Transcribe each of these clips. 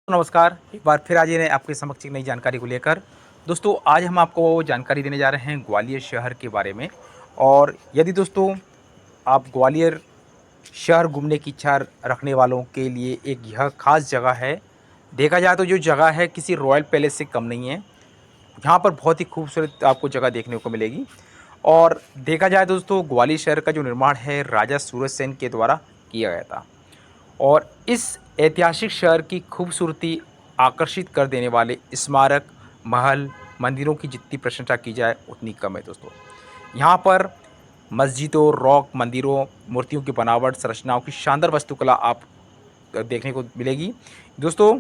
नमस्कार, एक बार फिर आज ये आपके समक्ष एक नई जानकारी को लेकर। दोस्तों, आज हम आपको जानकारी देने जा रहे हैं ग्वालियर शहर के बारे में। और यदि दोस्तों आप ग्वालियर शहर घूमने की इच्छा रखने वालों के लिए एक यह ख़ास जगह है। देखा जाए तो जो जगह है किसी रॉयल पैलेस से कम नहीं है। यहाँ पर बहुत ही खूबसूरत आपको जगह देखने को मिलेगी। और देखा जाए दोस्तों, ग्वालियर शहर का जो निर्माण है राजा सूरज सेन के द्वारा किया गया था। और इस ऐतिहासिक शहर की खूबसूरती आकर्षित कर देने वाले स्मारक, महल, मंदिरों की जितनी प्रशंसा की जाए उतनी कम है दोस्तों। यहाँ पर मस्जिदों, रॉक मंदिरों, मूर्तियों की बनावट, संरचनाओं की शानदार वास्तुकला आप देखने को मिलेगी। दोस्तों,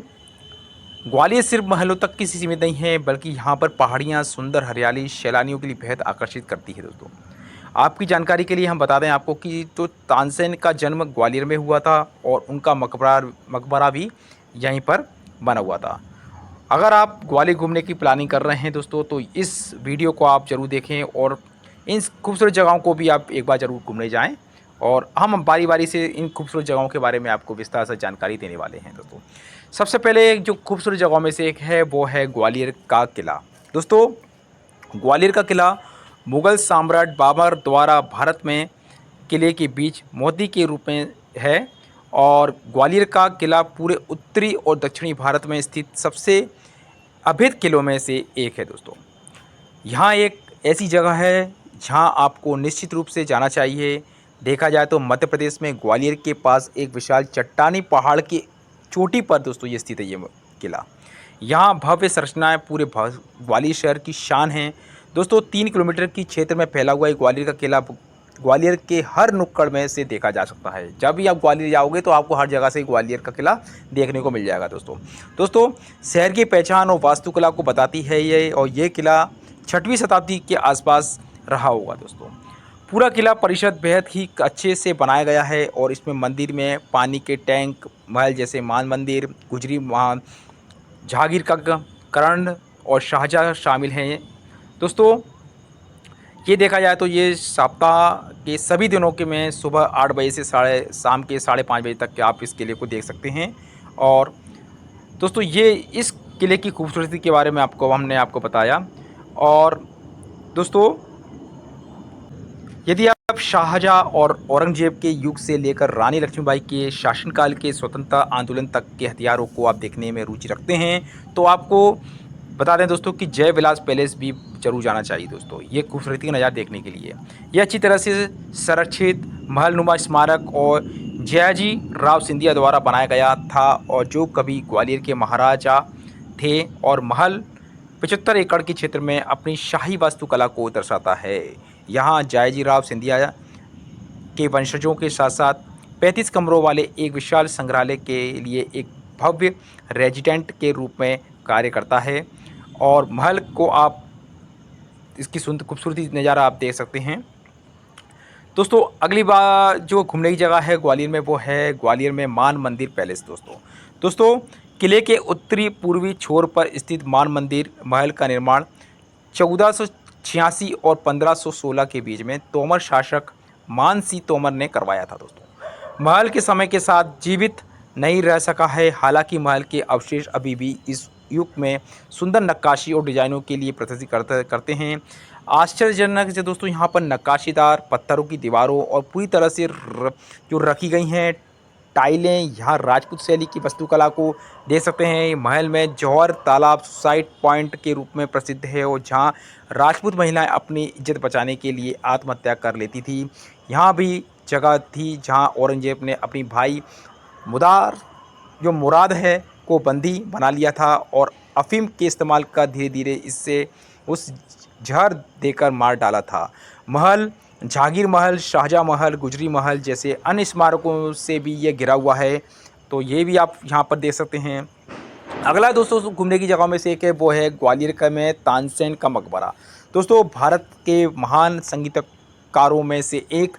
ग्वालियर सिर्फ महलों तक की सीमित नहीं है, बल्कि यहाँ पर पहाड़ियाँ, सुंदर हरियाली सैलानियों के लिए बेहद आकर्षित करती है दोस्तों। आपकी जानकारी के लिए हम बता दें आपको कि तो तानसेन का जन्म ग्वालियर में हुआ था और उनका मकबरा भी यहीं पर बना हुआ था। अगर आप ग्वालियर घूमने की प्लानिंग कर रहे हैं दोस्तों, तो इस वीडियो को आप ज़रूर देखें और इन खूबसूरत जगहों को भी आप एक बार ज़रूर घूमने जाएं। और हम बारी-बारी से इन खूबसूरत जगहों के बारे में आपको विस्तार से जानकारी देने वाले हैं दोस्तों। सबसे पहले जो खूबसूरत जगहों में से एक है, वो है ग्वालियर का किला। दोस्तों, ग्वालियर का किला मुगल सम्राट बाबर द्वारा भारत में किले के बीच मोती के रूप में है। और ग्वालियर का किला पूरे उत्तरी और दक्षिणी भारत में स्थित सबसे अभेद किलों में से एक है दोस्तों। यहाँ एक ऐसी जगह है जहाँ आपको निश्चित रूप से जाना चाहिए। देखा जाए तो मध्य प्रदेश में ग्वालियर के पास एक विशाल चट्टानी पहाड़ की चोटी पर दोस्तों ये स्थित है ये किला। यहाँ भव्य संरचनाएं पूरे ग्वालियर शहर की शान हैं दोस्तों। 3 किलोमीटर की क्षेत्र में फैला हुआ ये ग्वालियर का किला ग्वालियर के हर नुक्कड़ में से देखा जा सकता है। जब भी आप ग्वालियर जाओगे तो आपको हर जगह से ग्वालियर का किला देखने को मिल जाएगा दोस्तों। शहर की पहचान और वास्तुकला को बताती है ये, और ये किला 6वीं शताब्दी के आसपास रहा होगा दोस्तों। पूरा किला परिसर बेहद ही अच्छे से बनाया गया है और इसमें मंदिर में पानी के टैंक, महल जैसे मान मंदिर, गुजरी जहांगीर का कर्ण और शाहजहाँ शामिल हैं दोस्तों। ये देखा जाए तो ये सप्ताह के सभी दिनों के में सुबह 8 बजे से शाम के 5:30 बजे तक के आप इस किले को देख सकते हैं। और दोस्तों, ये इस किले की खूबसूरती के बारे में हमने आपको बताया। और दोस्तों, यदि आप शाहजहाँ और औरंगजेब के युग से लेकर रानी लक्ष्मीबाई के शासनकाल के स्वतंत्रता आंदोलन तक के हथियारों को आप देखने में रुचि रखते हैं, तो आपको बता दें दोस्तों कि जय विलास पैलेस भी जरूर जाना चाहिए दोस्तों, ये खूबसूरती का नज़ारा देखने के लिए। यह अच्छी तरह से संरक्षित महलनुमा स्मारक और जयाजी राव सिंधिया द्वारा बनाया गया था, और जो कभी ग्वालियर के महाराजा थे। और महल 75 एकड़ के क्षेत्र में अपनी शाही वास्तुकला को दर्शाता है। यहाँ जयाजी राव सिंधिया के वंशजों के साथ साथ 35 कमरों वाले एक विशाल संग्रहालय के लिए एक भव्य रेजिडेंट के रूप में कार्य करता है। और महल को आप इसकी सुंदर खूबसूरती नज़ारा आप देख सकते हैं दोस्तों। अगली बार जो घूमने की जगह है ग्वालियर में, वो है ग्वालियर में मान मंदिर पैलेस दोस्तों। किले के उत्तरी पूर्वी छोर पर स्थित मान मंदिर महल का निर्माण 1486 और 1516 के बीच में तोमर शासक मान सिंह तोमर ने करवाया था दोस्तों। महल के समय के साथ जीवित नहीं रह सका है, हालांकि महल के अवशेष अभी भी इस युग में सुंदर नक्काशी और डिजाइनों के लिए प्रसिद्ध करते हैं। आश्चर्यजनक से दोस्तों, यहाँ पर नक्काशीदार पत्थरों की दीवारों और पूरी तरह से जो रखी गई हैं टाइलें, यहाँ राजपूत शैली की वास्तुकला को देख सकते हैं। महल में जौहर तालाब साइड पॉइंट के रूप में प्रसिद्ध है, और जहाँ राजपूत महिलाएं अपनी इज्जत बचाने के लिए आत्महत्या कर लेती थी। यहाँ भी जगह थी जहाँ औरंगजेब ने अपनी भाई मुराद है को बंदी बना लिया था, और अफीम के इस्तेमाल का धीरे धीरे इससे उस जहर देकर मार डाला था। महल जहांगीर महल, शाहजहाँ महल, गुजरी महल जैसे अन्य स्मारकों से भी ये घिरा हुआ है, तो ये भी आप यहाँ पर देख सकते हैं। अगला दोस्तों घूमने की जगहों में से एक है, वो है ग्वालियर का में तानसेन का मकबरा। दोस्तों, भारत के महान संगीतकारों में से एक,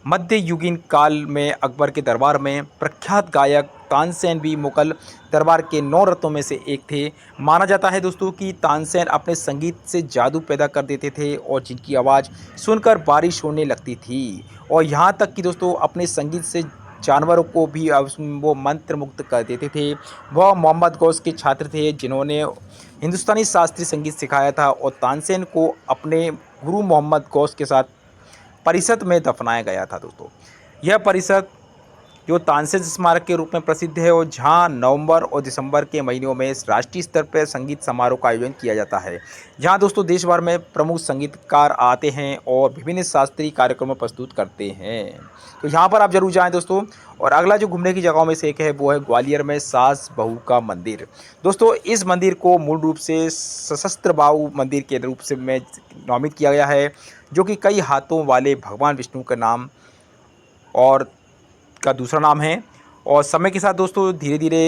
मध्ययुगीन काल में अकबर के दरबार में प्रख्यात गायक तानसेन भी मुगल दरबार के 9 रत्नों में से एक थे। माना जाता है दोस्तों कि तानसेन अपने संगीत से जादू पैदा कर देते थे, और जिनकी आवाज़ सुनकर बारिश होने लगती थी। और यहाँ तक कि दोस्तों अपने संगीत से जानवरों को भी वो मंत्र मुग्ध कर देते थे। वह मोहम्मद गौस के छात्र थे जिन्होंने हिंदुस्तानी शास्त्रीय संगीत सिखाया था और तानसेन को अपने गुरु मोहम्मद गौस के साथ परिषद में दफनाया गया था दोस्तों। यह परिषद जो तानसेन स्मारक के रूप में प्रसिद्ध है और जहां नवंबर और दिसंबर के महीनों में राष्ट्रीय स्तर पर संगीत समारोह का आयोजन किया जाता है, जहां दोस्तों देश भर में प्रमुख संगीतकार आते हैं और विभिन्न शास्त्रीय कार्यक्रम प्रस्तुत करते हैं। तो यहाँ पर आप जरूर जाएं दोस्तों। और अगला जो घूमने की जगहों में से एक है वो है ग्वालियर में सास बहू का मंदिर। दोस्तों इस मंदिर को मूल रूप से सशस्त्र बाहु मंदिर के रूप से में नामित किया गया है, जो कि कई हाथों वाले भगवान विष्णु का नाम और का दूसरा नाम है। और समय के साथ दोस्तों धीरे धीरे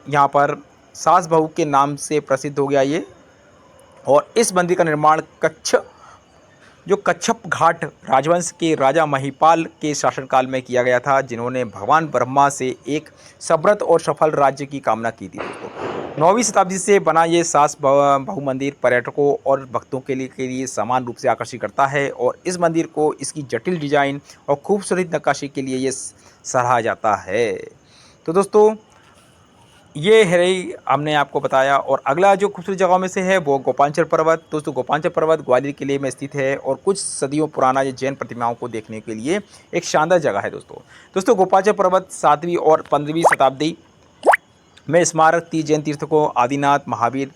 यहाँ पर सास बहू के नाम से प्रसिद्ध हो गया ये। और इस मंदिर का निर्माण कच्छप घाट राजवंश के राजा महिपाल के शासनकाल में किया गया था, जिन्होंने भगवान ब्रह्मा से एक समृद्ध और सफल राज्य की कामना की थी दोस्तों। 9वीं शताब्दी से बना ये सास बहू मंदिर पर्यटकों और भक्तों के लिए समान रूप से आकर्षित करता है और इस मंदिर को इसकी जटिल डिजाइन और खूबसूरत नक्काशी के लिए ये सराहा जाता है। तो दोस्तों ये है हमने आपको बताया। और अगला जो खूबसूरत जगहों में से है वो गोपांचल पर्वत। दोस्तों गोपांचल पर्वत ग्वालियर किले में स्थित है और कुछ सदियों पुराना ये जैन प्रतिमाओं को देखने के लिए एक शानदार जगह है दोस्तों गोपांचल पर्वत 7वीं और 15वीं शताब्दी में स्मारक जैन तीर्थकों आदिनाथ, महावीर,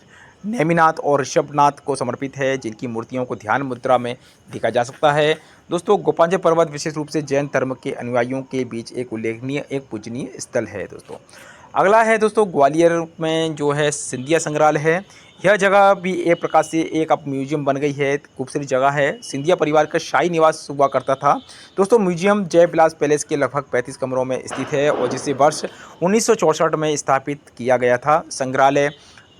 नेमिनाथ और ऋषभनाथ को समर्पित है, जिनकी मूर्तियों को ध्यान मुद्रा में देखा जा सकता है। दोस्तों गोपांचल पर्वत विशेष रूप से जैन धर्म के अनुयायियों के बीच एक उल्लेखनीय एक पूजनीय स्थल है दोस्तों। अगला है दोस्तों ग्वालियर में जो है सिंधिया संग्रहालय है। यह जगह भी एक प्रकार से एक अब म्यूजियम बन गई है, खूबसूरत जगह है। सिंधिया परिवार का शाही निवास हुआ करता था दोस्तों। म्यूजियम जय विलास पैलेस के लगभग 35 कमरों में स्थित है और जिसे वर्ष 1964 में स्थापित किया गया था। संग्रहालय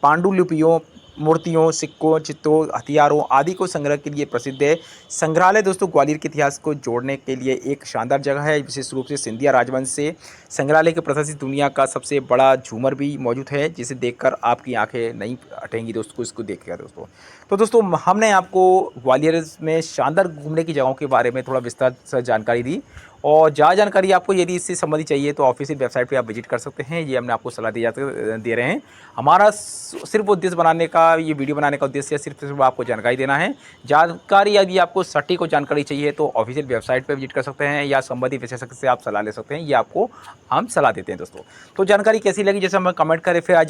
पांडुलिपियों, मूर्तियों, सिक्कों, चित्रों, हथियारों आदि को संग्रह के लिए प्रसिद्ध है। संग्रहालय दोस्तों ग्वालियर के इतिहास को जोड़ने के लिए एक शानदार जगह है। विशेष रूप से सिंधिया राजवंश से संग्रहालय के प्रदर्शित दुनिया का सबसे बड़ा झूमर भी मौजूद है, जिसे देखकर आपकी आंखें नहीं हटेंगी दोस्तों इसको देखिएगा दोस्तों। तो दोस्तों हमने आपको ग्वालियर में शानदार घूमने की जगहों के बारे में थोड़ा विस्तार से जानकारी दी। और ज़्यादा जानकारी आपको यदि इससे संबंधित चाहिए तो ऑफिशियल वेबसाइट पे आप विजिट कर सकते हैं। ये हमने आपको सलाह दे रहे हैं। हमारा सिर्फ उद्देश्य बनाने का, ये वीडियो बनाने का उद्देश्य सिर्फ आपको जानकारी देना है। जानकारी यदि आपको सटीक जानकारी चाहिए तो ऑफिशियल वेबसाइट पे विजिट कर सकते हैं या संबंधित विशेषज्ञ से आप सलाह ले सकते हैं। ये आपको हम सलाह देते हैं दोस्तों। तो जानकारी कैसी लगी जैसे हमें कमेंट करें। फिर आज